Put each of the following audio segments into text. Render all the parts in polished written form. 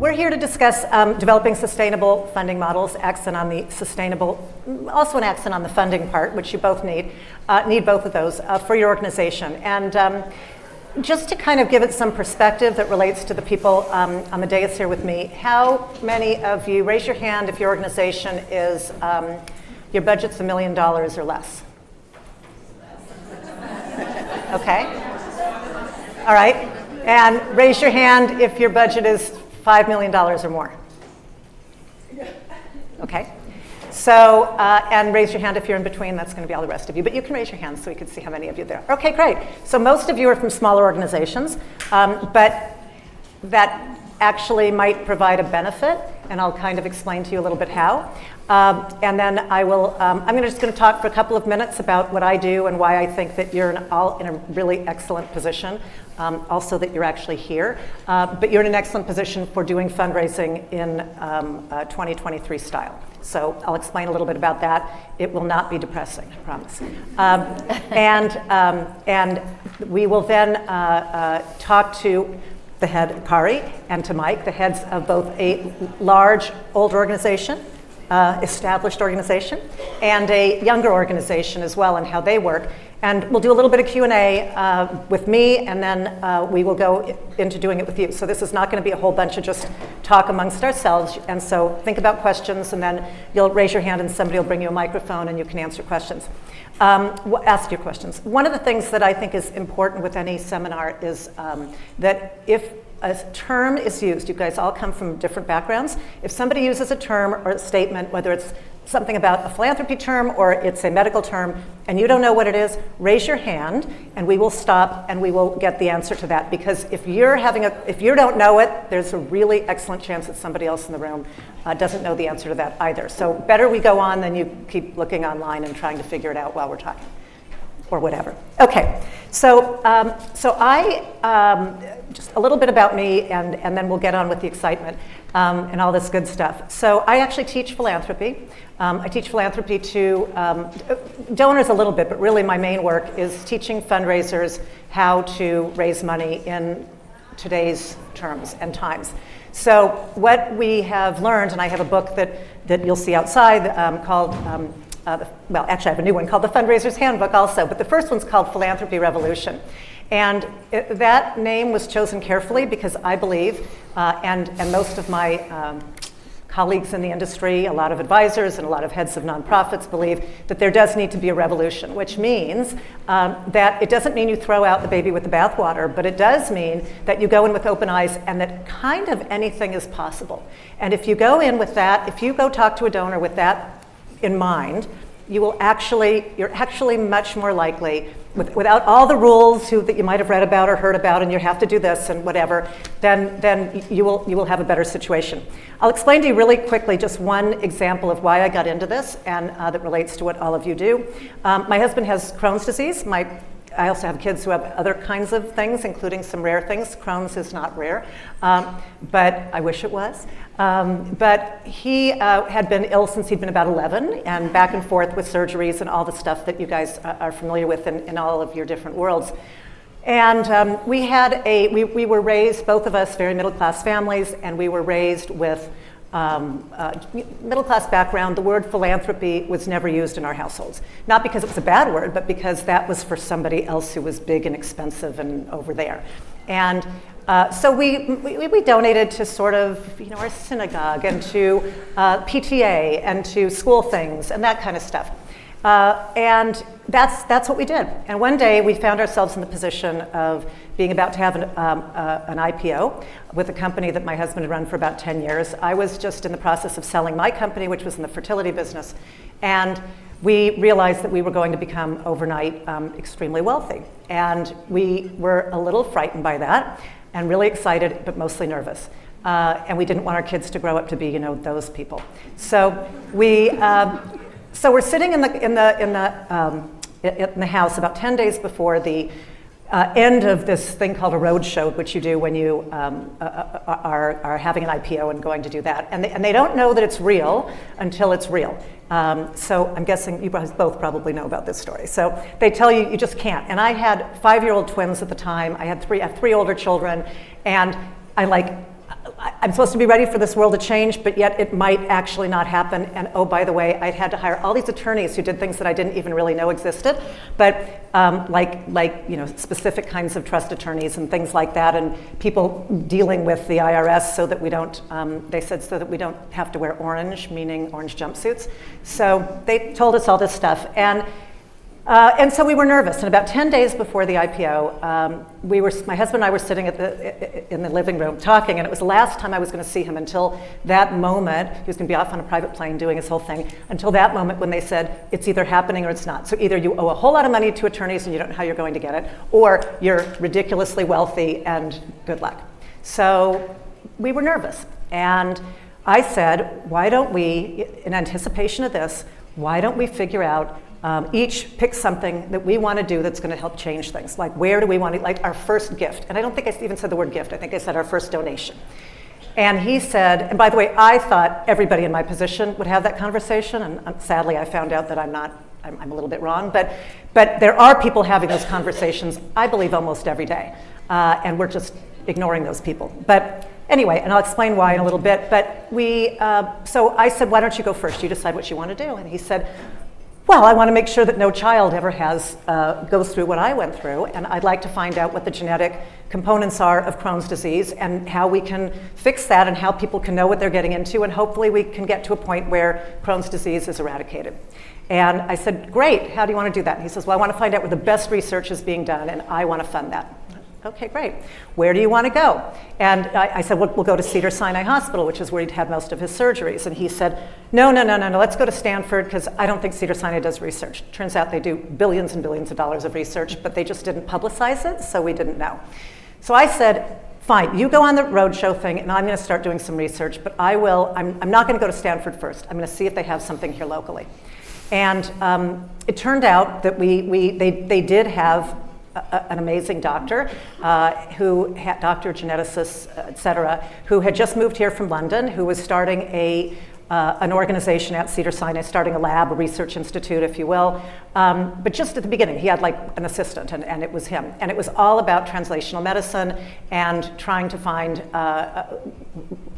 we're here to discuss developing sustainable funding models, accent on the sustainable, also an accent on the funding part, which you both need both of those for your organization. And just to kind of give it some perspective that relates to the people on the dais here with me, how many of you, raise your hand if your organization is, your budget's $1 million or less? Okay. All right. And raise your hand if your budget is $5 million or more. Okay. So, and raise your hand if you're in between. That's going to be all the rest of you. But you can raise your hands so we can see how many of you there are. Okay, great. So most of you are from smaller organizations, but that actually might provide a benefit, and I'll kind of explain to you a little bit how. And then I will, I'm just going to talk for a couple of minutes about what I do and why I think that you're all in a really excellent position. Also that you're actually here, but you're in an excellent position for doing fundraising in 2023 style. So I'll explain a little bit about that. It will not be depressing, I promise. And we will then talk to the head, Kari, and to Mike, the heads of both a large, older organization, established organization, and a younger organization as well, and how they work. And we'll do a little bit of Q&A with me, and then we will go into doing it with you. So this is not going to be a whole bunch of just talk amongst ourselves. And so think about questions, and then you'll raise your hand, and somebody will bring you a microphone, and you can answer questions. Ask your questions. One of the things that I think is important with any seminar is that if a term is used, you guys all come from different backgrounds. If somebody uses a term or a statement, whether it's something about a philanthropy term or it's a medical term, and you don't know what it is, raise your hand, and we will stop and we will get the answer to that. Because if you don't know it, there's a really excellent chance that somebody else in the room doesn't know the answer to that either. So better we go on than you keep looking online and trying to figure it out while we're talking, or whatever. Okay, so I, just a little bit about me, and then we'll get on with the excitement and all this good stuff. So I actually teach philanthropy. I teach philanthropy to donors a little bit, but really my main work is teaching fundraisers how to raise money in today's terms and times. So what we have learned, and I have a book that you'll see outside called, well, actually I have a new one called The Fundraiser's Handbook also, but the first one's called Philanthropy Revolution. And that name was chosen carefully because I believe, and most of my colleagues in the industry, a lot of advisors and a lot of heads of nonprofits believe that there does need to be a revolution, which means that it doesn't mean you throw out the baby with the bathwater, but it does mean that you go in with open eyes and that kind of anything is possible. And if you go in with that, if you go talk to a donor with that in mind, you're actually much more likely, without all the rules that you might have read about or heard about, and you have to do this and whatever, then you will have a better situation. I'll explain to you really quickly just one example of why I got into this, and that relates to what all of you do. My husband has Crohn's disease. I also have kids who have other kinds of things, including some rare things. Crohn's is not rare, but I wish it was. But he had been ill since he'd been about 11, and back and forth with surgeries and all the stuff that you guys are familiar with in all of your different worlds. And we were raised, both of us, very middle-class families, and we were raised with middle-class background. The word philanthropy was never used in our households. Not because it was a bad word, but because that was for somebody else who was big and expensive and over there. And so we donated to sort of, our synagogue and to PTA and to school things and that kind of stuff. And that's what we did. And one day we found ourselves in the position of being about to have an IPO with a company that my husband had run for about 10 years. I was just in the process of selling my company, which was in the fertility business. And we realized that we were going to become overnight extremely wealthy. And we were a little frightened by that and really excited, but mostly nervous. And we didn't want our kids to grow up to be, those people. So So we're sitting in the house about 10 days before the end of this thing called a road show, which you do when you are having an IPO and going to do that. And they don't know that it's real until it's real. So I'm guessing you both probably know about this story. So they tell you just can't. And I had 5-year-old twins at the time. I have three older children, and I'm supposed to be ready for this world to change, but yet it might actually not happen. And oh, by the way, I'd had to hire all these attorneys who did things that I didn't even really know existed, but like specific kinds of trust attorneys and things like that, and people dealing with the IRS so that we don't, they said so that we don't have to wear orange, meaning orange jumpsuits. So they told us all this stuff. And so we were nervous, and about 10 days before the IPO, my husband and I were sitting in the living room talking, and it was the last time I was going to see him until that moment. He was going to be off on a private plane doing his whole thing, until that moment when they said, it's either happening or it's not. So either you owe a whole lot of money to attorneys and you don't know how you're going to get it, or you're ridiculously wealthy and good luck. So we were nervous, and I said, why don't we, in anticipation of this, why don't we figure out each pick something that we want to do that's going to help change things. Like, where do we want to, like our first gift. And I don't think I even said the word gift. I think I said our first donation. And he said, and by the way, I thought everybody in my position would have that conversation. And sadly, I found out that I'm a little bit wrong. But there are people having those conversations, I believe, almost every day. And we're just ignoring those people. But anyway, and I'll explain why in a little bit. But so I said, why don't you go first? You decide what you want to do. And he said, well, I want to make sure that no child ever goes through what I went through, and I'd like to find out what the genetic components are of Crohn's disease and how we can fix that and how people can know what they're getting into, and hopefully we can get to a point where Crohn's disease is eradicated. And I said, great, how do you want to do that? And he says, well, I want to find out where the best research is being done, and I want to fund that. Okay, great. Where do you want to go? And I said, we'll go to Cedars-Sinai Hospital, which is where he'd had most of his surgeries. And he said, no, let's go to Stanford, because I don't think Cedars-Sinai does research. Turns out they do billions and billions of dollars of research, but they just didn't publicize it, so we didn't know. So I said, fine, you go on the roadshow thing, and I'm going to start doing some research, but I'm not going to go to Stanford first. I'm going to see if they have something here locally. And it turned out that they did have an amazing doctor, doctor, geneticist, et cetera, who had just moved here from London, who was starting an organization at Cedars-Sinai, starting a lab, a research institute, if you will. But just at the beginning, he had like an assistant, and it was him. And it was all about translational medicine and trying to find,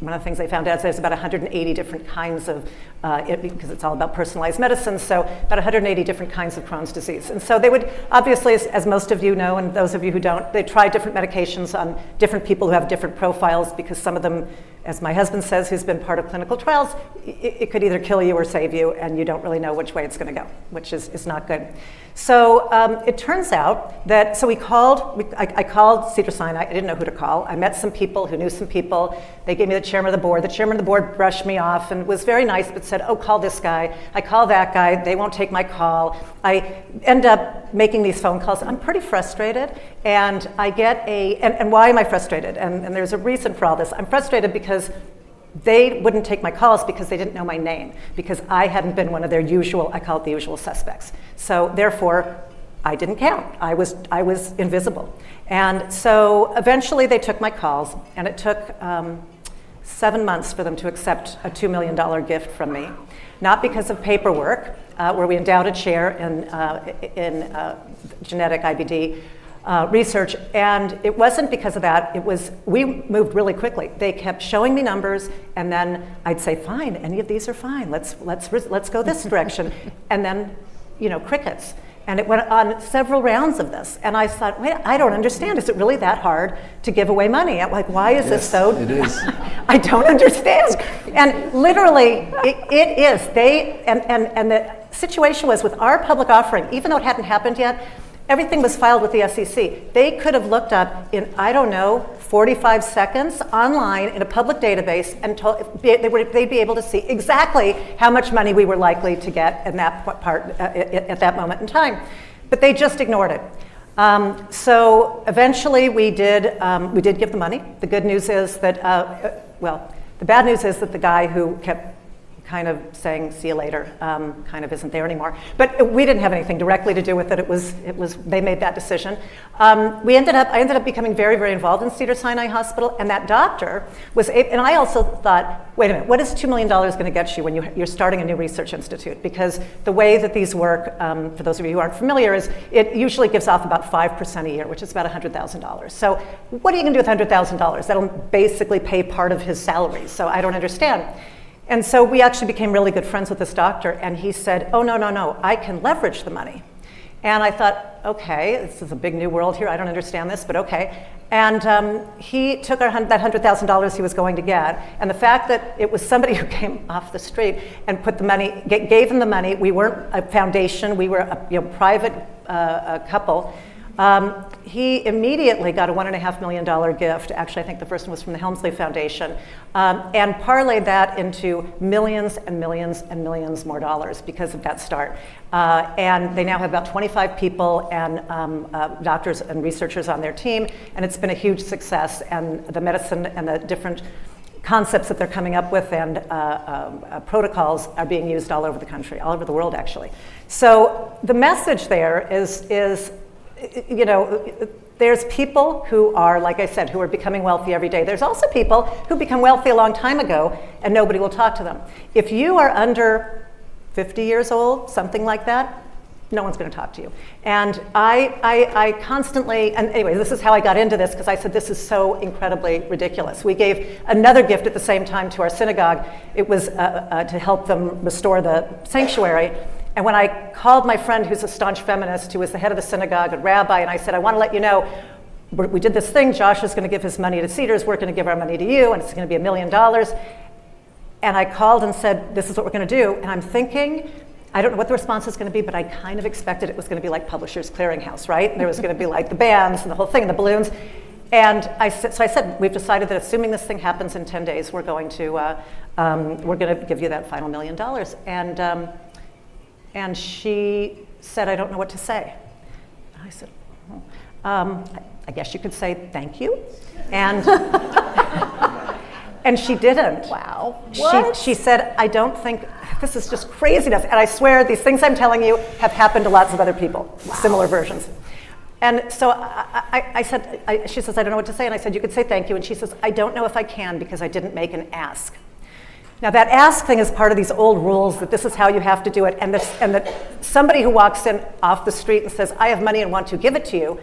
one of the things they found out is there's about 180 different kinds of, because it's all about personalized medicine, so about 180 different kinds of Crohn's disease. And so they would, obviously, as most of you know, and those of you who don't, they try different medications on different people who have different profiles, because some of them, as my husband says, who's been part of clinical trials, it could either kill you or save you, and you don't really know which way it's going to go, which is not good. So it turns out that, so I called Cedars-Sinai. I didn't know who to call. I met some people who knew some people. They gave me the chairman of the board. The chairman of the board brushed me off and was very nice, but said, oh, call this guy. I call that guy. They won't take my call. I end up making these phone calls. I'm pretty frustrated, and I get and why am I frustrated? And there's a reason for all this. I'm frustrated because they wouldn't take my calls because they didn't know my name, because I hadn't been one of their usual, I call it the usual suspects. So therefore, I didn't count. I was invisible. And so eventually they took my calls, and it took 7 months for them to accept a $2 million gift from me. Not because of paperwork, where we endowed a chair in genetic IBD, research, and it wasn't because of that. It was, we moved really quickly. They kept showing me numbers, and then I'd say, fine, any of these are fine. Let's go this direction, and then, crickets. And it went on several rounds of this, and I thought, wait, I don't understand. Is it really that hard to give away money? I'm like, why is this so? It is. I don't understand. And literally, it is. And the situation was with our public offering, even though it hadn't happened yet, everything was filed with the SEC. They could have looked up in, 45 seconds online in a public database, and they'd be able to see exactly how much money we were likely to get in that part at that moment in time. But they just ignored it. So eventually we did give the money. The good news is that, the bad news is that the guy who kept kind of saying, see you later, kind of isn't there anymore. But we didn't have anything directly to do with it. It was they made that decision. I ended up becoming very, very involved in Cedars-Sinai Hospital, and that doctor was, and I also thought, wait a minute, what is $2 million going to get you when you're starting a new research institute? Because the way that these work, for those of you who aren't familiar, is it usually gives off about 5% a year, which is about $100,000. So what are you going to do with $100,000? That'll basically pay part of his salary. So I don't understand. And so we actually became really good friends with this doctor, and he said, oh, no, I can leverage the money. And I thought, okay, this is a big new world here. I don't understand this, but okay. And he took that $100,000 he was going to get, and the fact that it was somebody who came off the street and put the money, gave him the money. We weren't a foundation. We were a private couple. He immediately got a $1.5 million gift. Actually, I think the first one was from the Helmsley Foundation, and parlayed that into millions and millions and millions more dollars because of that start. And they now have about 25 people and doctors and researchers on their team, and it's been a huge success. And the medicine and the different concepts that they're coming up with and protocols are being used all over the country, all over the world, actually. So the message there is you know, there's people who are, like I said, who are becoming wealthy every day. There's also people who become wealthy a long time ago and nobody will talk to them. If you are under 50 years old, something like that, no one's going to talk to you. And I constantly, and anyway, this is how I got into this, because I said this is so incredibly ridiculous. We gave another gift at the same time to our synagogue. It was to help them restore the sanctuary. And when I called my friend who's a staunch feminist, who was the head of the synagogue, a rabbi, and I said, I want to let you know, we did this thing, Josh is going to give his money to Cedars, we're going to give our money to you, and it's going to be $1 million. And I called and said, this is what we're going to do. And I'm thinking, I don't know what the response is going to be, but I kind of expected it was going to be like Publishers Clearinghouse, right? And there was going to be like the bands and the whole thing, and the balloons. And I said, we've decided that assuming this thing happens in 10 days, we're going to give you that final $1 million. And she said, I don't know what to say. I said, I guess you could say thank you. And and she didn't. Wow. What? She said, I don't think, this is just craziness. And I swear these things I'm telling you have happened to lots of other people, similar versions. And so I said, she says, I don't know what to say. And I said, you could say thank you. And she says, I don't know if I can because I didn't make an ask. Now that ask thing is part of these old rules that this is how you have to do it, and that somebody who walks in off the street and says, I have money and want to give it to you,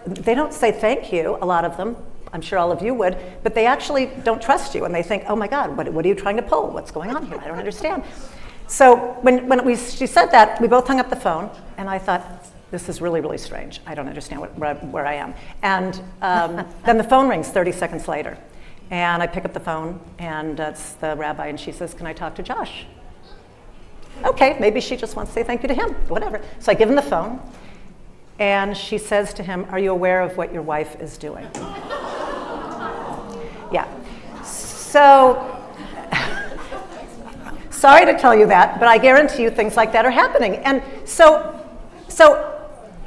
they don't say thank you, a lot of them, I'm sure all of you would, but they actually don't trust you, and they think, oh my God, what are you trying to pull? What's going on here? I don't understand. So when she said that, we both hung up the phone, and I thought, this is really, really strange. I don't understand where I am. And then the phone rings 30 seconds later. And I pick up the phone, and it's the rabbi, and she says, can I talk to Josh? Okay, maybe she just wants to say thank you to him, whatever. So I give him the phone, and she says to him, are you aware of what your wife is doing? Yeah. So, sorry to tell you that, but I guarantee you things like that are happening. And so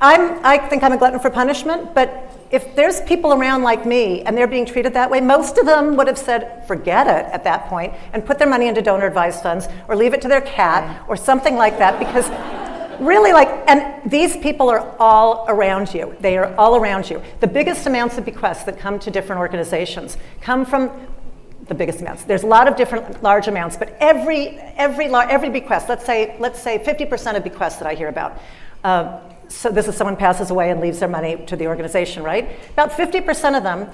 I think I'm a glutton for punishment, but if there's people around like me and they're being treated that way, most of them would have said, forget it at that point, and put their money into donor advised funds or leave it to their cat or something like that, because really and these people are all around you. They are all around you. The biggest amounts of bequests that come to different organizations come from the biggest amounts. There's a lot of different large amounts, but every bequest, let's say 50% of bequests that I hear about, so this is someone passes away and leaves their money to the organization, right? About 50% of them,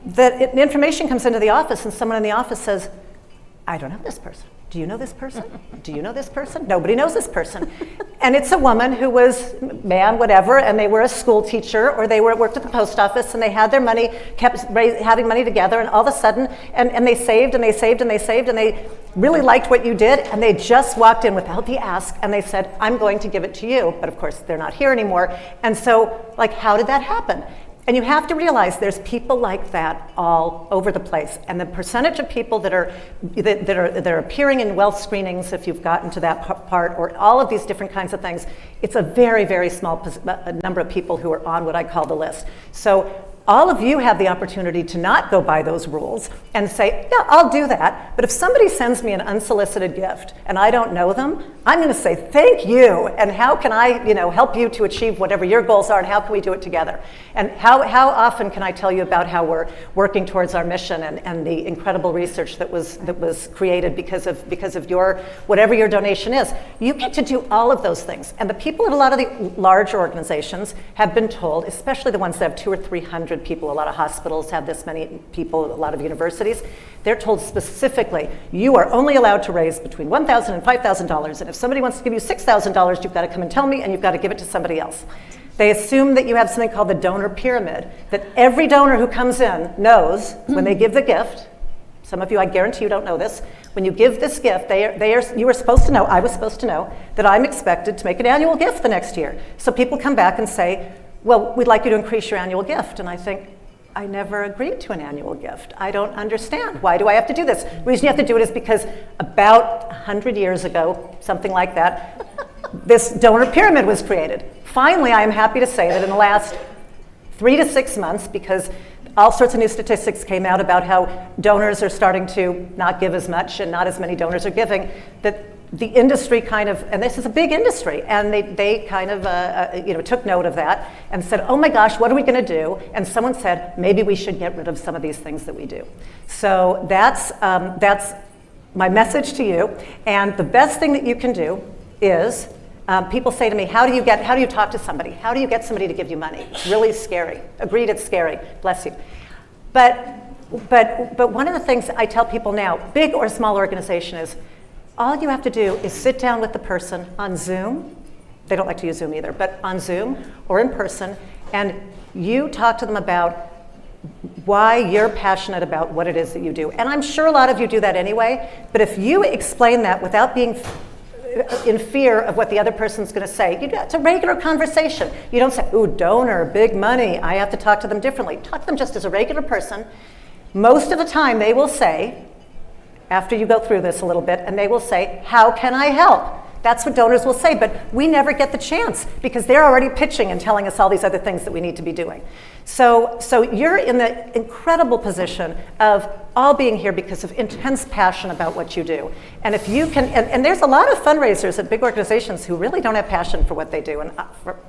the information comes into the office and someone in the office says, I don't know this person. Do you know this person? Do you know this person? Nobody knows this person. And it's a woman who was, man, whatever, and they were a school teacher or they worked at the post office and they had their money, kept having money together, and all of a sudden, and they saved and they saved and they saved and they really liked what you did, and they just walked in without the ask and they said, I'm going to give it to you. But of course, they're not here anymore. And so, how did that happen? And you have to realize there's people like that all over the place. And the percentage of people that are appearing in wealth screenings, if you've gotten to that part, or all of these different kinds of things, it's a very, very small number of people who are on what I call the list. So all of you have the opportunity to not go by those rules and say, yeah, I'll do that. But if somebody sends me an unsolicited gift and I don't know them, I'm going to say, thank you. And how can I, help you to achieve whatever your goals are, and how can we do it together? And how often can I tell you about how we're working towards our mission and the incredible research that was created because of your, whatever your donation is. You get to do all of those things. And the people at a lot of the larger organizations have been told, especially the ones that have 200 or 300 people, a lot of hospitals have this many people, a lot of universities, they're told specifically, you are only allowed to raise between $1,000 and $5,000, and if somebody wants to give you $6,000, you've got to come and tell me, and you've got to give it to somebody else. They assume that you have something called the donor pyramid, that every donor who comes in knows when they give the gift. Some of you, I guarantee you don't know this. When you give this gift, you are supposed to know, I was supposed to know, that I'm expected to make an annual gift the next year. So people come back and say, well, we'd like you to increase your annual gift. And I think, I never agreed to an annual gift. I don't understand. Why do I have to do this? The reason you have to do it is because about 100 years ago, something like that, this donor pyramid was created. Finally, I am happy to say that in the last 3 to 6 months, because all sorts of new statistics came out about how donors are starting to not give as much and not as many donors are giving, that the industry kind of, and this is a big industry, and they kind of took note of that and said, oh my gosh, what are we going to do? And someone said, maybe we should get rid of some of these things that we do. So that's my message to you. And the best thing that you can do is, people say to me, how do you talk to somebody? How do you get somebody to give you money? It's really scary. Agreed, it's scary. Bless you. But one of the things I tell people now, big or small organization, is all you have to do is sit down with the person on Zoom. They don't like to use Zoom either, but on Zoom or in person, and you talk to them about why you're passionate about what it is that you do. And I'm sure a lot of you do that anyway, but if you explain that without being in fear of what the other person's going to say, it's a regular conversation. You don't say, ooh, donor, big money, I have to talk to them differently. Talk to them just as a regular person. Most of the time they will say, after you go through this a little bit, and they will say, how can I help? That's what donors will say, but we never get the chance because they're already pitching and telling us all these other things that we need to be doing. So you're in the incredible position of all being here because of intense passion about what you do. And if you can, and there's a lot of fundraisers at big organizations who really don't have passion for what they do. And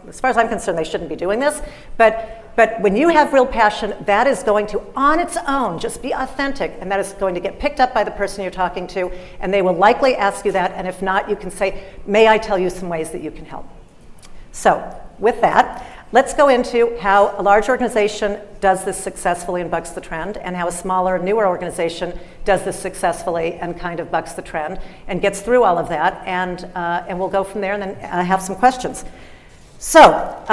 as far as I'm concerned, they shouldn't be doing this. But when you have real passion, that is going to, on its own, just be authentic, and that is going to get picked up by the person you're talking to, and they will likely ask you that, and if not, you can say, may I tell you some ways that you can help? So, with that, let's go into how a large organization does this successfully and bucks the trend, and how a smaller, newer organization does this successfully and kind of bucks the trend, and gets through all of that, and we'll go from there and then have some questions. So,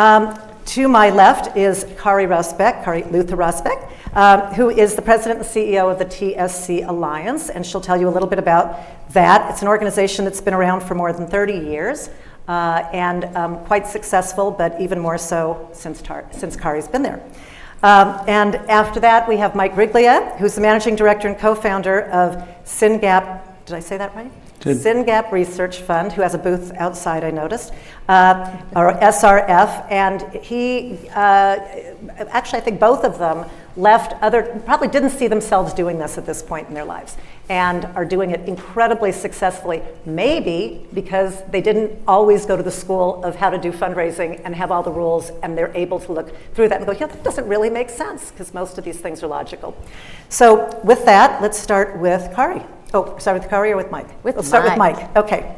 to my left is Kari Rosbeck, Kari Luther Rosbeck, who is the president and CEO of the TSC Alliance, and she'll tell you a little bit about that. It's an organization that's been around for more than 30 years, and quite successful, but even more so since Kari's been there. And after that, we have Mike Graglia, who's the managing director and co-founder of SynGAP. Did I say that right? SynGAP Research Fund, who has a booth outside, I noticed, or SRF, and he, actually I think both of them probably didn't see themselves doing this at this point in their lives, and are doing it incredibly successfully, maybe because they didn't always go to the school of how to do fundraising and have all the rules, and they're able to look through that and go, yeah, that doesn't really make sense, because most of these things are logical. So with that, let's start with Kari. Oh, start with Kari or with Mike? Let's start with Mike. Okay.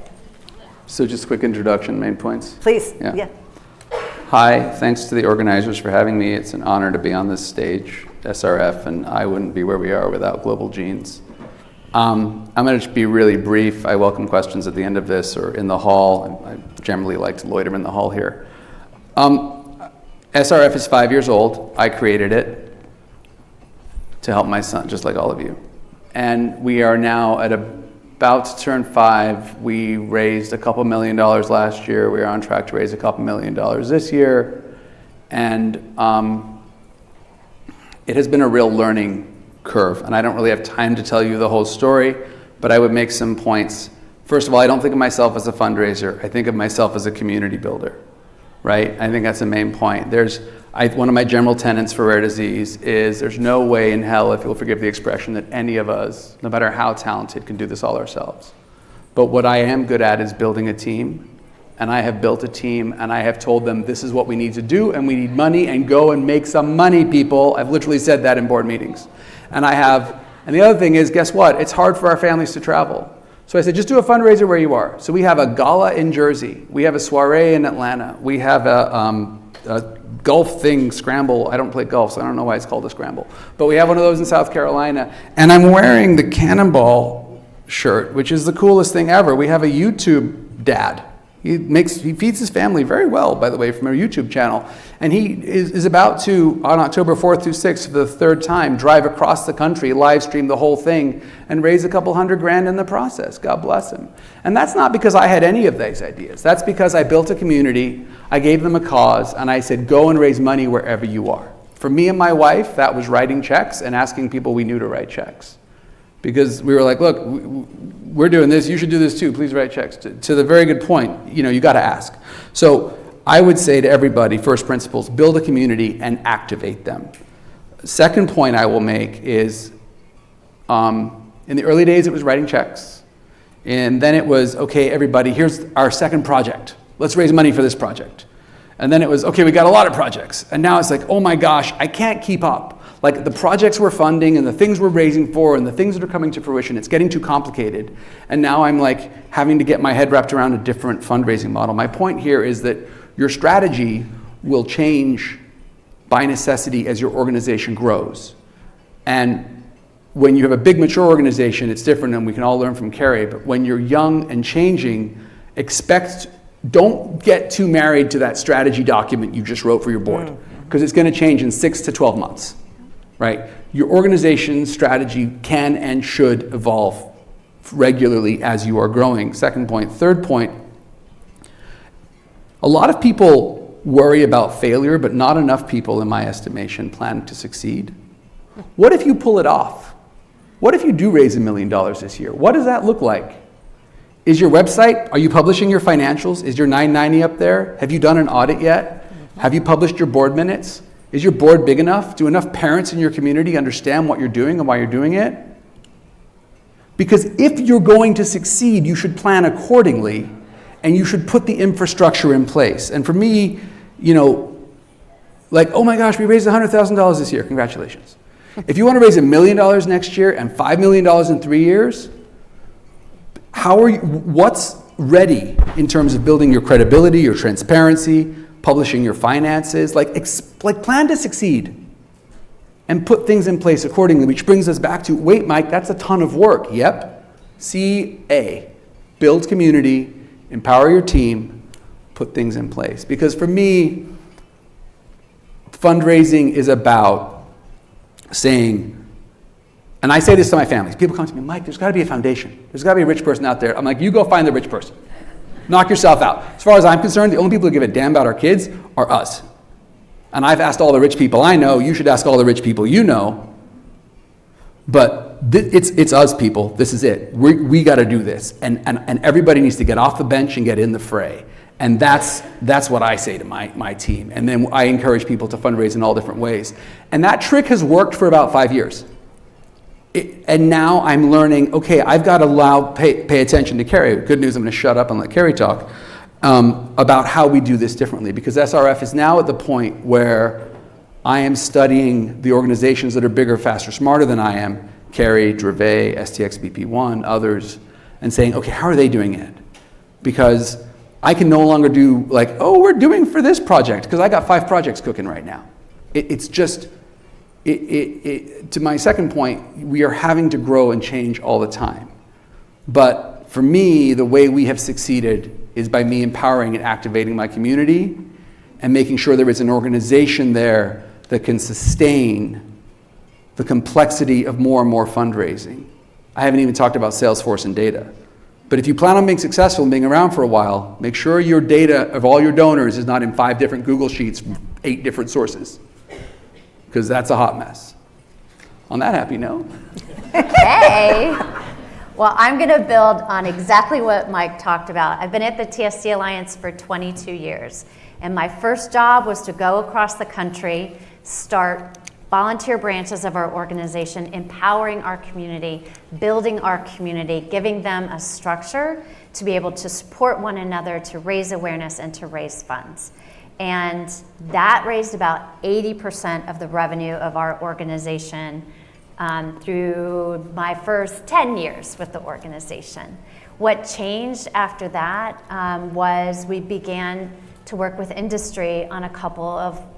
So just a quick introduction, main points. Please. Yeah. Hi, thanks to the organizers for having me. It's an honor to be on this stage, SRF, and I wouldn't be where we are without Global Genes. I'm going to be really brief. I welcome questions at the end of this or in the hall. I generally like to loiter in the hall here. SRF is 5 years old. I created it to help my son, just like all of you. And we are now about to turn 5. We raised a couple $1 million last year. We are on track to raise a couple $1 million this year. And it has been a real learning curve. And I don't really have time to tell you the whole story, but I would make some points. First of all, I don't think of myself as a fundraiser. I think of myself as a community builder, right? I think that's the main point. There's one of my general tenets for rare disease is there's no way in hell, if you'll forgive the expression, that any of us, no matter how talented, can do this all ourselves. But what I am good at is building a team. And I have built a team, and I have told them this is what we need to do, and we need money, and go and make some money, people. I've literally said that in board meetings. And the other thing is, guess what? It's hard for our families to travel. So I said, just do a fundraiser where you are. So we have a gala in Jersey. We have a soiree in Atlanta. We have a golf thing, scramble. I don't play golf, so I don't know why it's called a scramble. But we have one of those in South Carolina. And I'm wearing the Cannonball shirt, which is the coolest thing ever. We have a YouTube dad. He feeds his family very well, by the way, from our YouTube channel. And he is about to, on October 4th through 6th, for the third time, drive across the country, live stream the whole thing, and raise a couple $100,000 in the process. God bless him. And that's not because I had any of these ideas. That's because I built a community, I gave them a cause, and I said, go and raise money wherever you are. For me and my wife, that was writing checks and asking people we knew to write checks. Because we were like, look, we're doing this, you should do this too, please write checks. To the very good point, you got to ask. So I would say to everybody, first principles, build a community and activate them. Second point I will make is, in the early days it was writing checks. And then it was, okay, everybody, here's our second project. Let's raise money for this project. And then it was, okay, we got a lot of projects. And now it's like, oh my gosh, I can't keep up. Like the projects we're funding and the things we're raising for and the things that are coming to fruition, it's getting too complicated. And now I'm like having to get my head wrapped around a different fundraising model. My point here is that your strategy will change by necessity as your organization grows. And when you have a big mature organization, it's different, and we can all learn from Kari, but when you're young and changing, don't get too married to that strategy document you just wrote for your board, because it's going to change in 6 to 12 months. Right? Your organization's strategy can and should evolve regularly as you are growing. Second point. Third point, a lot of people worry about failure, but not enough people, in my estimation, plan to succeed. What if you pull it off? What if you do raise $1 million this year? What does that look like? Is your website, are you publishing your financials? Is your 990 up there? Have you done an audit yet? Have you published your board minutes? Is your board big enough? Do enough parents in your community understand what you're doing and why you're doing it? Because if you're going to succeed, you should plan accordingly, and you should put the infrastructure in place. And for me, like, oh my gosh, we raised $100,000 this year, congratulations. If you want to raise $1 million next year and $5 million in 3 years, what's ready in terms of building your credibility, your transparency, publishing your finances, like plan to succeed and put things in place accordingly, which brings us back to, wait, Mike, that's a ton of work. Yep. CA, build community, empower your team, put things in place. Because for me, fundraising is about saying, and I say this to my families, people come to me, Mike, there's got to be a foundation. There's got to be a rich person out there. I'm like, you go find the rich person. Knock yourself out. As far as I'm concerned, the only people who give a damn about our kids are us. And I've asked all the rich people I know, you should ask all the rich people you know. But it's us, people. This is it. We got to do this. And everybody needs to get off the bench and get in the fray. And that's what I say to my team. And then I encourage people to fundraise in all different ways. And that trick has worked for about 5 years. And now I'm learning, okay, I've got to pay attention to Kari. Good news, I'm going to shut up and let Kari talk about how we do this differerently. Because SRF is now at the point where I am studying the organizations that are bigger, faster, smarter than I am, Kari, Dravet, STXBP1, others, and saying, okay, how are they doing it? Because I can no longer do like, oh, we're doing for this project, because I got 5 projects cooking right now. It's just... to my second point, we are having to grow and change all the time. But for me, the way we have succeeded is by me empowering and activating my community and making sure there is an organization there that can sustain the complexity of more and more fundraising. I haven't even talked about Salesforce and data. But if you plan on being successful and being around for a while, make sure your data of all your donors is not in 5 different Google Sheets from 8 different sources, because that's a hot mess. On that happy note. Okay. Well, I'm going to build on exactly what Mike talked about. I've been at the TSC Alliance for 22 years, and my first job was to go across the country, start volunteer branches of our organization, empowering our community, building our community, giving them a structure to be able to support one another, to raise awareness, and to raise funds. And that raised about 80% of the revenue of our organization through my first 10 years with the organization. What changed after that was we began to work with industry on a couple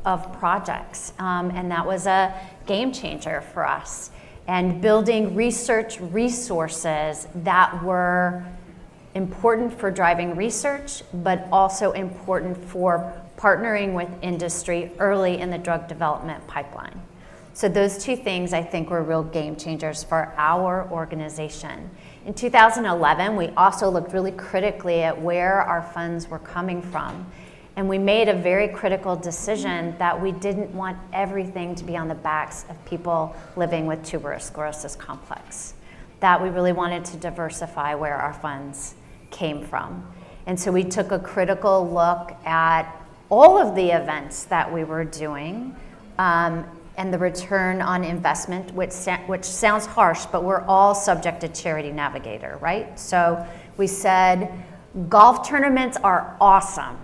of projects, and that was a game changer for us. And building research resources that were important for driving research, but also important for partnering with industry early in the drug development pipeline. So those two things I think were real game changers for our organization. In 2011, we also looked really critically at where our funds were coming from. And we made a very critical decision that we didn't want everything to be on the backs of people living with tuberous sclerosis complex. That we really wanted to diversify where our funds came from. And so we took a critical look at all of the events that we were doing and the return on investment, which sounds harsh, but we're all subject to Charity Navigator, right? So we said, golf tournaments are awesome,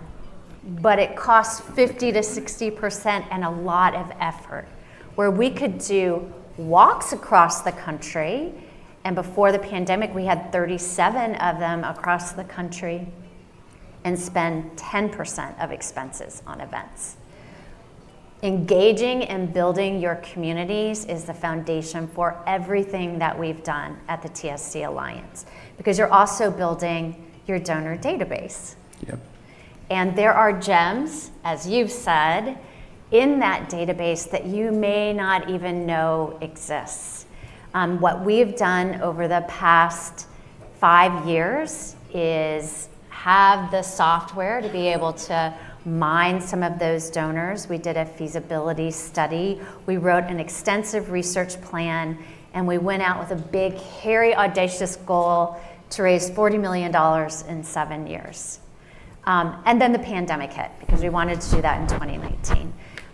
but it costs 50 to 60% and a lot of effort. Where we could do walks across the country, and before the pandemic, we had 37 of them across the country, and spend 10% of expenses on events. Engaging and building your communities is the foundation for everything that we've done at the TSC Alliance, because you're also building your donor database. Yep. And there are gems, as you've said, in that database that you may not even know exists. What we've done over the past 5 years is have the software to be able to mine some of those donors. We did a feasibility study. We wrote an extensive research plan, and we went out with a big, hairy, audacious goal to raise $40 million in 7 years. And then the pandemic hit, because we wanted to do that in 2019.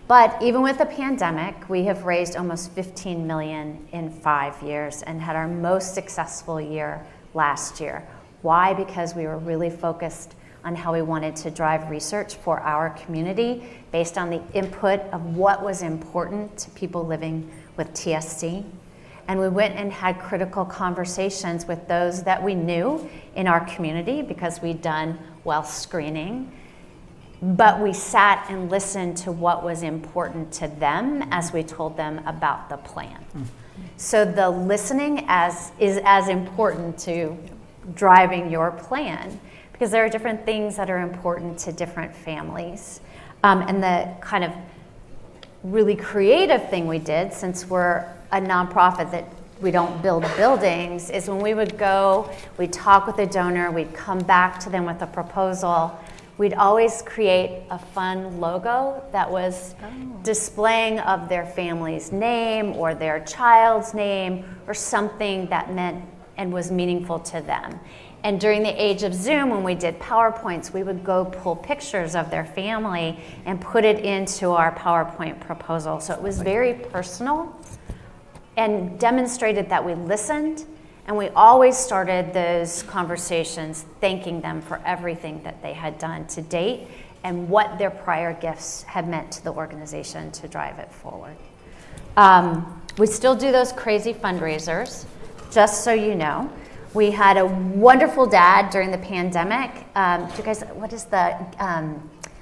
But even with the pandemic, we have raised almost $15 million in 5 years and had our most successful year last year. Why? Because we were really focused on how we wanted to drive research for our community based on the input of what was important to people living with TSC. And we went and had critical conversations with those that we knew in our community because we'd done wealth screening. But we sat and listened to what was important to them as we told them about the plan. So the listening is as important to driving your plan, because there are different things that are important to different families. And the kind of really creative thing we did, since we're a nonprofit that we don't build buildings, is when we would go, we'd talk with a donor, we'd come back to them with a proposal, we'd always create a fun logo that was displaying of their family's name or their child's name or something that meant and was meaningful to them. And during the age of Zoom, when we did PowerPoints, we would go pull pictures of their family and put it into our PowerPoint proposal. So it was very personal and demonstrated that we listened, and we always started those conversations thanking them for everything that they had done to date and what their prior gifts had meant to the organization to drive it forward. We still do those crazy fundraisers, just so you know. We had a wonderful dad during the pandemic. Do you guys, what is the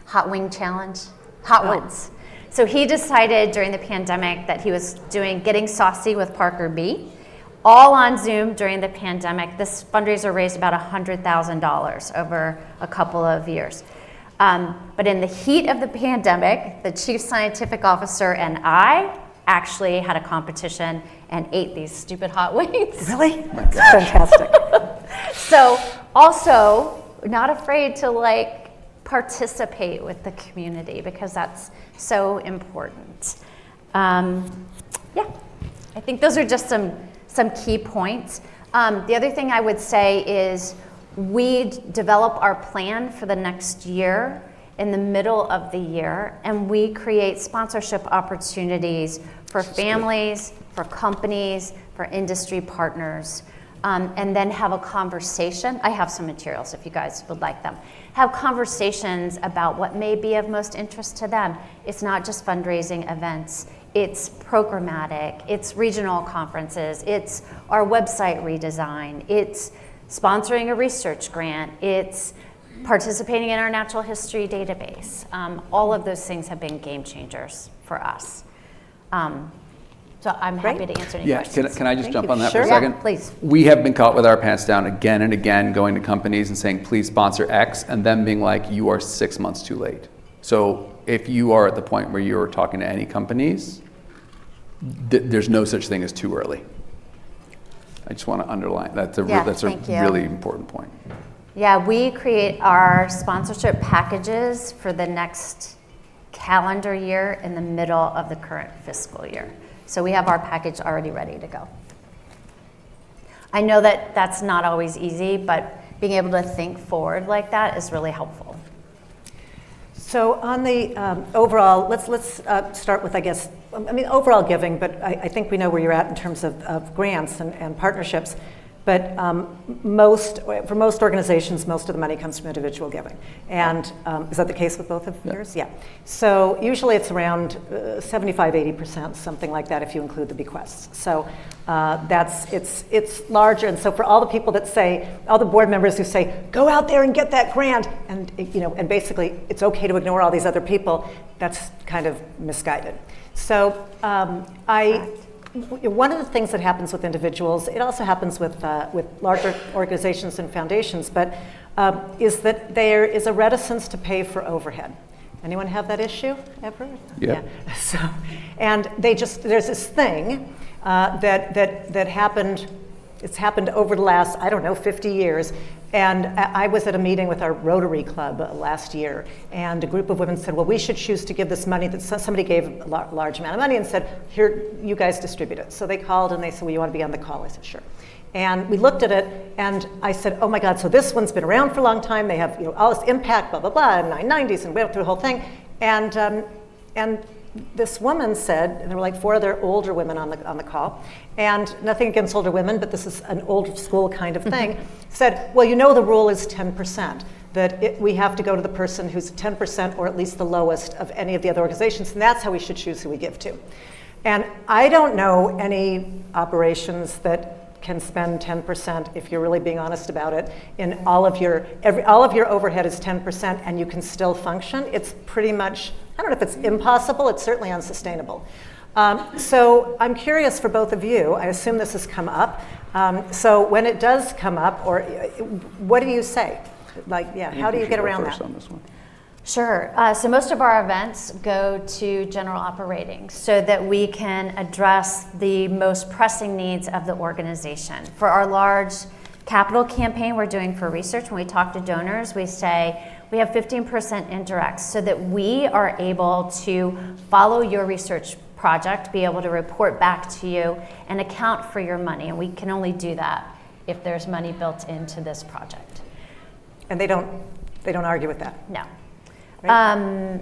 hot wing challenge? Hot Wings. So he decided during the pandemic that he was doing Getting Saucy with Parker B, all on Zoom during the pandemic. This fundraiser raised about $100,000 over a couple of years. But in the heat of the pandemic, the chief scientific officer and I actually had a competition and ate these stupid hot wings. Really? That's fantastic. So also not afraid to participate with the community, because that's so important. Yeah, I think those are just some key points. The other thing I would say is we develop our plan for the next year in the middle of the year, and we create sponsorship opportunities for families, for companies, for industry partners, and then have a conversation. I have some materials if you guys would like them. Have conversations about what may be of most interest to them. It's not just fundraising events. It's programmatic, it's regional conferences, it's our website redesign, it's sponsoring a research grant, it's participating in our natural history database. All of those things have been game changers for us. So I'm happy to answer any questions. Can I just jump on that Sure. for a second? Yeah, please. We have been caught with our pants down again and again, going to companies and saying, please sponsor X, and them being like, you are 6 months too late. So if you are at the point where you're talking to any companies, there's no such thing as too early. I just want to underline that's a thank you. really important point. Yeah, we create our sponsorship packages for the next calendar year in the middle of the current fiscal year. So we have our package already ready to go. I know that that's not always easy, but being able to think forward like that is really helpful. So on the overall, let's start with, I guess, overall giving, but I think we know where you're at in terms of grants and partnerships. But for most organizations, most of the money comes from individual giving. And is that the case with both of yours? Yeah. So usually it's around 75, 80%, something like that if you include the bequests. So it's larger. And so for all the people that say, all the board members who say, go out there and get that grant, and basically it's okay to ignore all these other people, that's kind of misguided. So one of the things that happens with individuals, it also happens with larger organizations and foundations, but is that there is a reticence to pay for overhead. Anyone have that issue ever? Yeah. So, and there's this thing that happened. It's happened over the last, 50 years. And I was at a meeting with our Rotary Club last year, and a group of women said, well, we should choose to give this money that somebody gave a large amount of money and said, here, you guys distribute it. So they called and they said, well, you want to be on the call? I said, sure. And we looked at it, and I said, oh my God, so this one's been around for a long time. They have all this impact, blah, blah, blah, in the 990s, and we went through the whole thing. And this woman said, and there were like 4 other older women on the call, and nothing against older women, but this is an old school kind of thing, said, well, the rule is 10%, that we have to go to the person who's 10% or at least the lowest of any of the other organizations, and that's how we should choose who we give to. And I don't know any operations that can spend 10%, if you're really being honest about it, in all of your overhead is 10% and you can still function. It's pretty much, I don't know if it's impossible, it's certainly unsustainable. So I'm curious for both of you, I assume this has come up. So when it does come up, or what do you say? How do you get around that? On this one. Sure. So most of our events go to general operating so that we can address the most pressing needs of the organization. For our large capital campaign we're doing for research, when we talk to donors, we say we have 15% indirects so that we are able to follow your research project, be able to report back to you and account for your money. And we can only do that if there's money built into this project. And they don't argue with that? No. Right.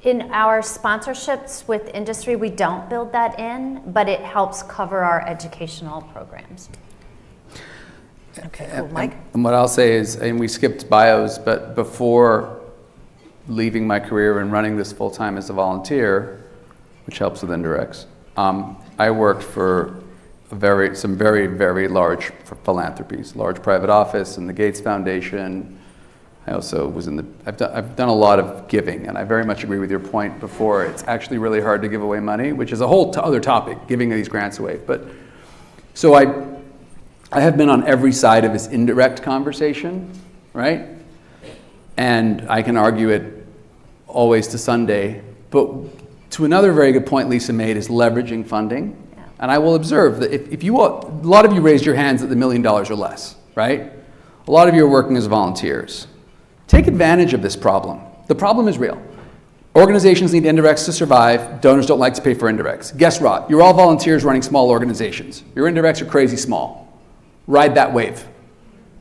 In our sponsorships with industry, we don't build that in, but it helps cover our educational programs. Okay, cool. Mike? And what I'll say is, and we skipped bios, but before leaving my career and running this full time as a volunteer, which helps with indirects, I worked for some very, very large philanthropies, large private office and the Gates Foundation. I also was I've done a lot of giving, and I very much agree with your point before. It's actually really hard to give away money, which is a whole other topic, giving these grants away. But so I have been on every side of this indirect conversation, right? And I can argue it always to Sunday. But to another very good point Lisa made is leveraging funding. Yeah. And I will observe that if a lot of you raised your hands at the $1 million or less, right? A lot of you are working as volunteers. Take advantage of this problem. The problem is real. Organizations need indirects to survive. Donors don't like to pay for indirects. Guess what? You're all volunteers running small organizations. Your indirects are crazy small. ride that wave.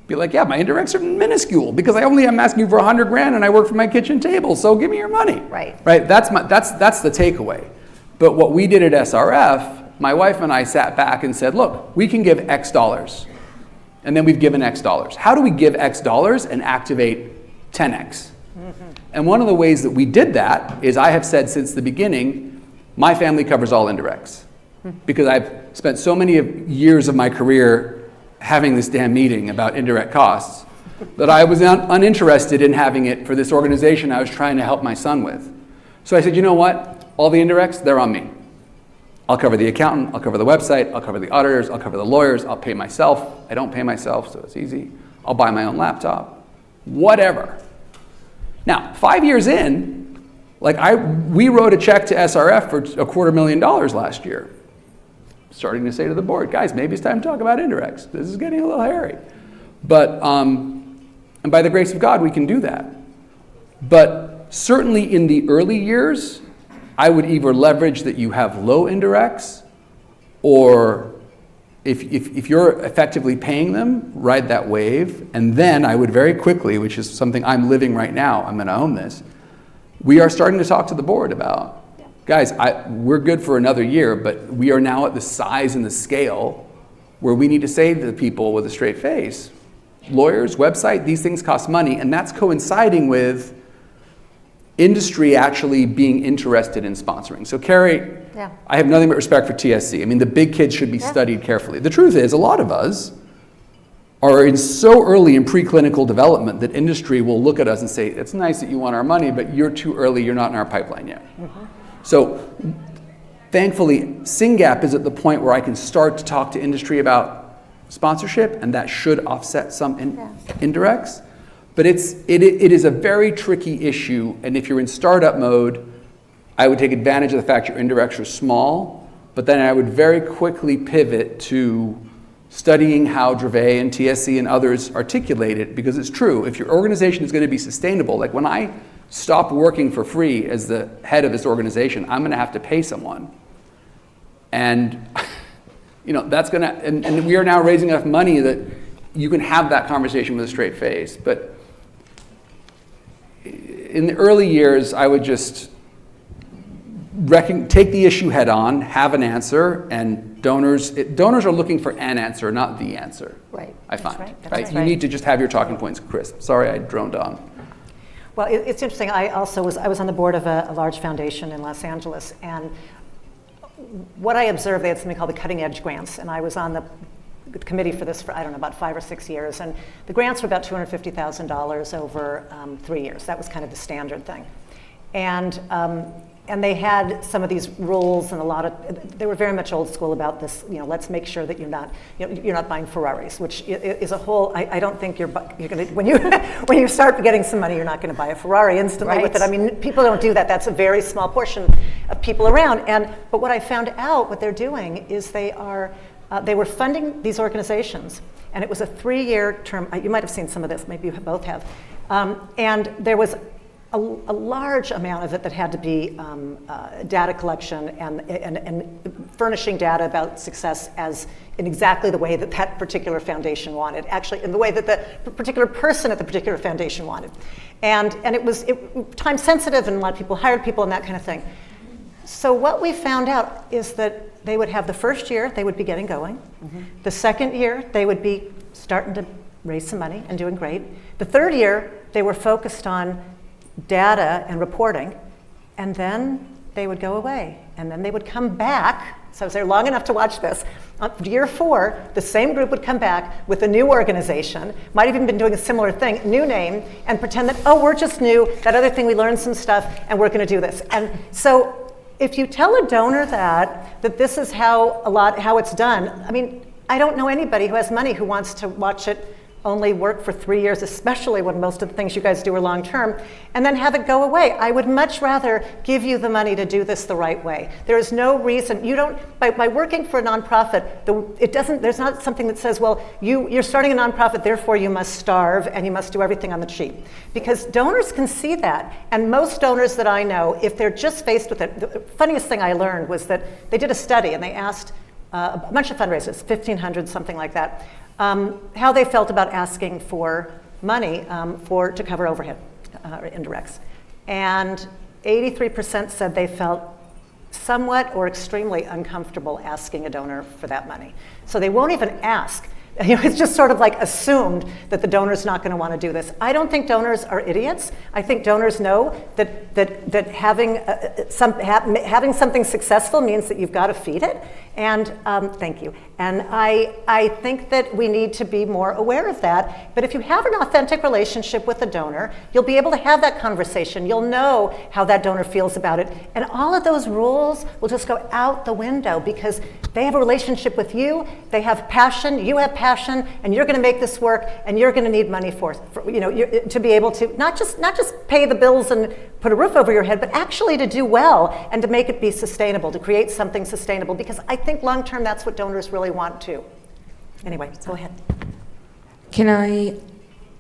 Be like, yeah, my indirects are minuscule because I only am asking you for $100,000 and I work for my kitchen table, so give me your money. Right. Right, that's the takeaway. But what we did at SRF, my wife and I sat back and said, look, we can give X dollars. And then we've given X dollars. How do we give X dollars and activate 10X? And one of the ways that we did that is I have said since the beginning, my family covers all indirects. Because I've spent so many years of my career having this damn meeting about indirect costs that I was uninterested in having it for this organization I was trying to help my son with. So I said, you know what? All the indirects, they're on me. I'll cover the accountant, I'll cover the website, I'll cover the auditors, I'll cover the lawyers, I'll pay myself. I don't pay myself, so it's easy. I'll buy my own laptop. Whatever. Now, 5 years in, we wrote a check to SRF for $250,000 last year. Starting to say to the board, guys, maybe it's time to talk about indirects. This is getting a little hairy. But, and by the grace of God, we can do that. But certainly in the early years, I would either leverage that you have low indirects, or if you're effectively paying them, ride that wave. And then I would very quickly, which is something I'm living right now, I'm going to own this, we are starting to talk to the board about, guys, we're good for another year, but we are now at the size and the scale where we need to say to the people with a straight face, lawyers, website, these things cost money, and that's coinciding with industry actually being interested in sponsoring. So Kari, I have nothing but respect for TSC. I mean, the big kids should be studied carefully. The truth is, a lot of us are so early in preclinical development that industry will look at us and say, it's nice that you want our money, but you're too early, you're not in our pipeline yet. So thankfully, SynGAP is at the point where I can start to talk to industry about sponsorship, and that should offset some indirects. But it is a very tricky issue, and if you're in startup mode, I would take advantage of the fact your indirects are small, but then I would very quickly pivot to studying how Dravet and TSC and others articulate it, because it's true. If your organization is going to be sustainable, like when I stop working for free as the head of this organization, I'm going to have to pay someone. And that's going to, and we are now raising enough money that you can have that conversation with a straight face. But in the early years, I would just take the issue head on, have an answer, and donors are looking for an answer, not the answer. Right. I find. That's right? You need to just have your talking points crisp. Sorry, I droned on. Well, it's interesting. I was on the board of a large foundation in Los Angeles, and what I observed, they had something called the cutting edge grants, and I was on the committee for this for, I don't know, about 5 or 6 years, and the grants were about $250,000 over 3 years. That was kind of the standard thing. And they had some of these rules, and they were very much old school about this. Let's make sure that you're not buying Ferraris, which is a whole. I don't think you're going to when you start getting some money, you're not going to buy a Ferrari instantly with it. I mean, people don't do that. That's a very small portion of people around. But what I found out, what they're doing is they were funding these organizations, and it was a 3-year term. You might have seen some of this. Maybe you both have. And there was a large amount of it that had to be data collection and furnishing data about success as in exactly the way that particular foundation wanted, actually in the way that the particular person at the particular foundation wanted. And it was time sensitive, and a lot of people hired people and that kind of thing. So what we found out is that they would have the first year, they would be getting going. The second year, they would be starting to raise some money and doing great. The third year, they were focused on data and reporting, and then they would go away, and then they would come back. So I was there long enough to watch this. Year 4, the same group would come back with a new organization, might have even been doing a similar thing, new name, and pretend that, oh, we're just new, that other thing, we learned some stuff, and we're going to do this. And so if you tell a donor that this is how it's done, I mean, I don't know anybody who has money who wants to watch it only work for 3 years, especially when most of the things you guys do are long term, and then have it go away. I would much rather give you the money to do this the right way. There is no reason, you don't, by working for a nonprofit, there's not something that says, well, you're starting a nonprofit, therefore you must starve and you must do everything on the cheap. Because donors can see that, and most donors that I know, if they're just faced with it, the funniest thing I learned was that they did a study and they asked a bunch of fundraisers, 1,500, something like that, how they felt about asking for money to cover overhead or indirects. And 83% said they felt somewhat or extremely uncomfortable asking a donor for that money. So they won't even ask. It's just sort of like assumed that the donor's not going to want to do this. I don't think donors are idiots. I think donors know that having something successful means that you've got to feed it. And thank you. And I think that we need to be more aware of that. But if you have an authentic relationship with the donor, you'll be able to have that conversation. You'll know how that donor feels about it. And all of those rules will just go out the window because they have a relationship with you, they have passion, you have passion, and you're going to make this work, and you're going to need money to be able to not just pay the bills and put a roof over your head, but actually to do well and to make it be sustainable, to create something sustainable, because I think long term that's what donors really want too. Anyway, go ahead. Can I,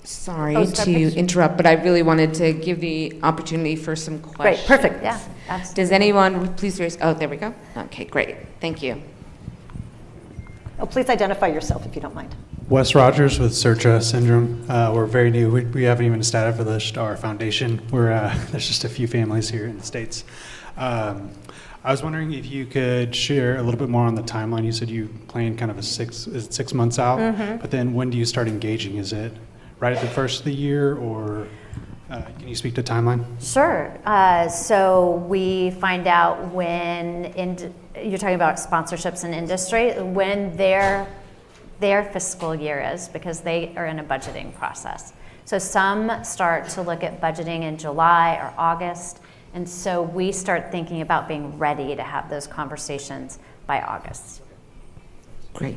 sorry to interrupt, but I really wanted to give the opportunity for some questions. Great, perfect. Yeah, absolutely. Does anyone, please raise, oh, there we go. Okay, great, thank you. Oh, please identify yourself if you don't mind. Wes Rogers with Sertra Syndrome. We're very new. We haven't even established our foundation. There's just a few families here in the States. I was wondering if you could share a little bit more on the timeline. You said you plan kind of is it 6 months out? Mm-hmm. But then when do you start engaging? Is it right at the first of the year, or can you speak to timeline? Sure. So we find out when, you're talking about sponsorships in industry, when their fiscal year is, because they are in a budgeting process. So some start to look at budgeting in July or August, and so we start thinking about being ready to have those conversations by August. Great.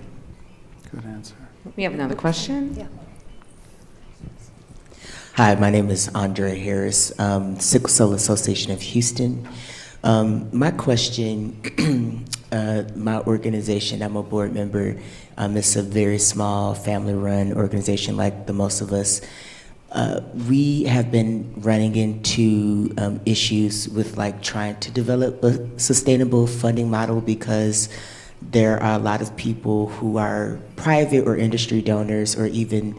Good answer. We have another question? Yeah. Hi, my name is Andre Harris, Sickle Cell Association of Houston. My question, my organization, I'm a board member. It's a very small family-run organization like the most of us. We have been running into issues with like trying to develop a sustainable funding model because there are a lot of people who are private or industry donors, or even,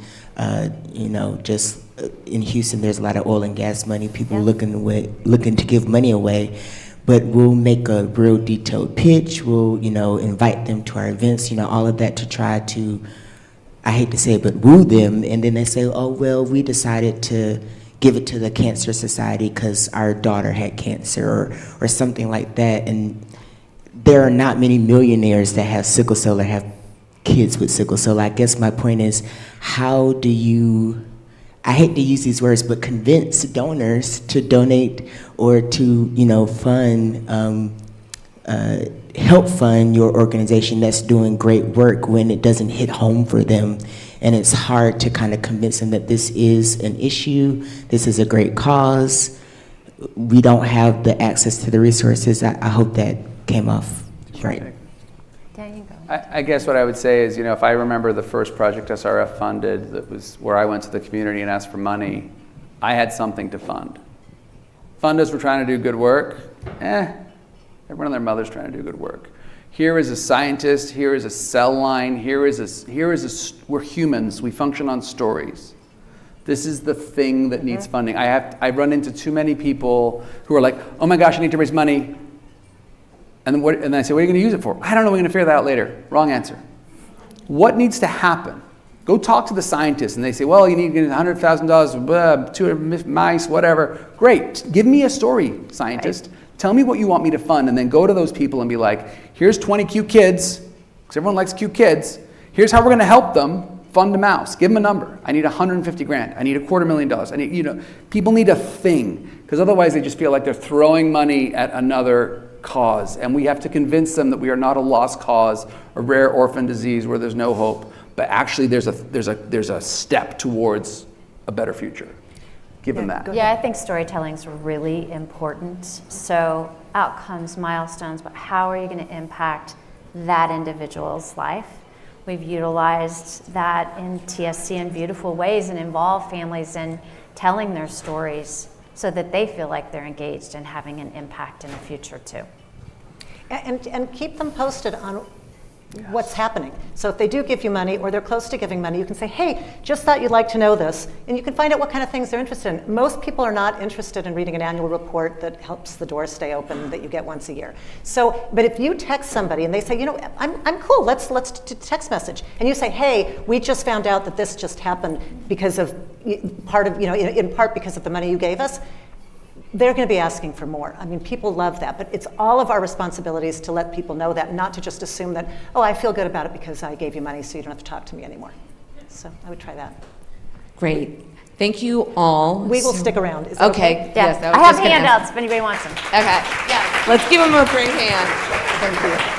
just in Houston, there's a lot of oil and gas money, people looking to give money away. But we'll make a real detailed pitch, we'll, invite them to our events, all of that to try to, I hate to say it, but woo them. And then they say, oh, well, we decided to give it to the Cancer Society because our daughter had cancer or something like that. And there are not many millionaires that have sickle cell or have kids with sickle cell. I guess my point is, how do you, I hate to use these words, but convince donors to donate or to, fund, help fund your organization that's doing great work when it doesn't hit home for them. And it's hard to kind of convince them that this is an issue, this is a great cause. We don't have the access to the resources. I hope that came off right. There you go. I guess what I would say is, if I remember the first project SRF funded, that was where I went to the community and asked for money, I had something to fund. Funders were trying to do good work. Everyone and their mother's trying to do good work. Here is a scientist, here is a cell line, we're humans, we function on stories. This is the thing that needs funding. I run into too many people who are like, oh my gosh, I need to raise money. And then I say, what are you going to use it for? I don't know, we're going to figure that out later. Wrong answer. What needs to happen? Go talk to the scientists, and they say, well, you need $100,000, 200 mice, whatever. Great, give me a story, scientist. Right. Tell me what you want me to fund, and then go to those people and be like, here's 20 cute kids, because everyone likes cute kids. Here's how we're going to help them fund a mouse. Give them a number. I need $150,000. I need $250,000. I need, people need a thing, because otherwise they just feel like they're throwing money at another cause, and we have to convince them that we are not a lost cause, a rare orphan disease where there's no hope, but actually there's a step towards a better future. Give them that. Yeah, I think storytelling is really important. So outcomes, milestones, but how are you going to impact that individual's life? We've utilized that in TSC in beautiful ways and involve families in telling their stories so that they feel like they're engaged and having an impact in the future too. And keep them posted on what's happening. So if they do give you money or they're close to giving money, you can say, hey, just thought you'd like to know this. And you can find out what kind of things they're interested in. Most people are not interested in reading an annual report that helps the doors stay open that you get once a year. So, but if you text somebody and they say, you know, I'm cool, let's text message. And you say, hey, we just found out that this just happened because of part of, you know, in part because of the money you gave us. They're going to be asking for more. I mean, people love that, but it's all of our responsibilities to let people know that, not to just assume that, oh, I feel good about it because I gave you money, so you don't have to talk to me anymore. So I would try that. Great. Thank you all. We will stick around. Is that Okay. Yeah. Yes, I have handouts if anybody wants them. Okay. Yeah. Let's give them a great hand. Thank you.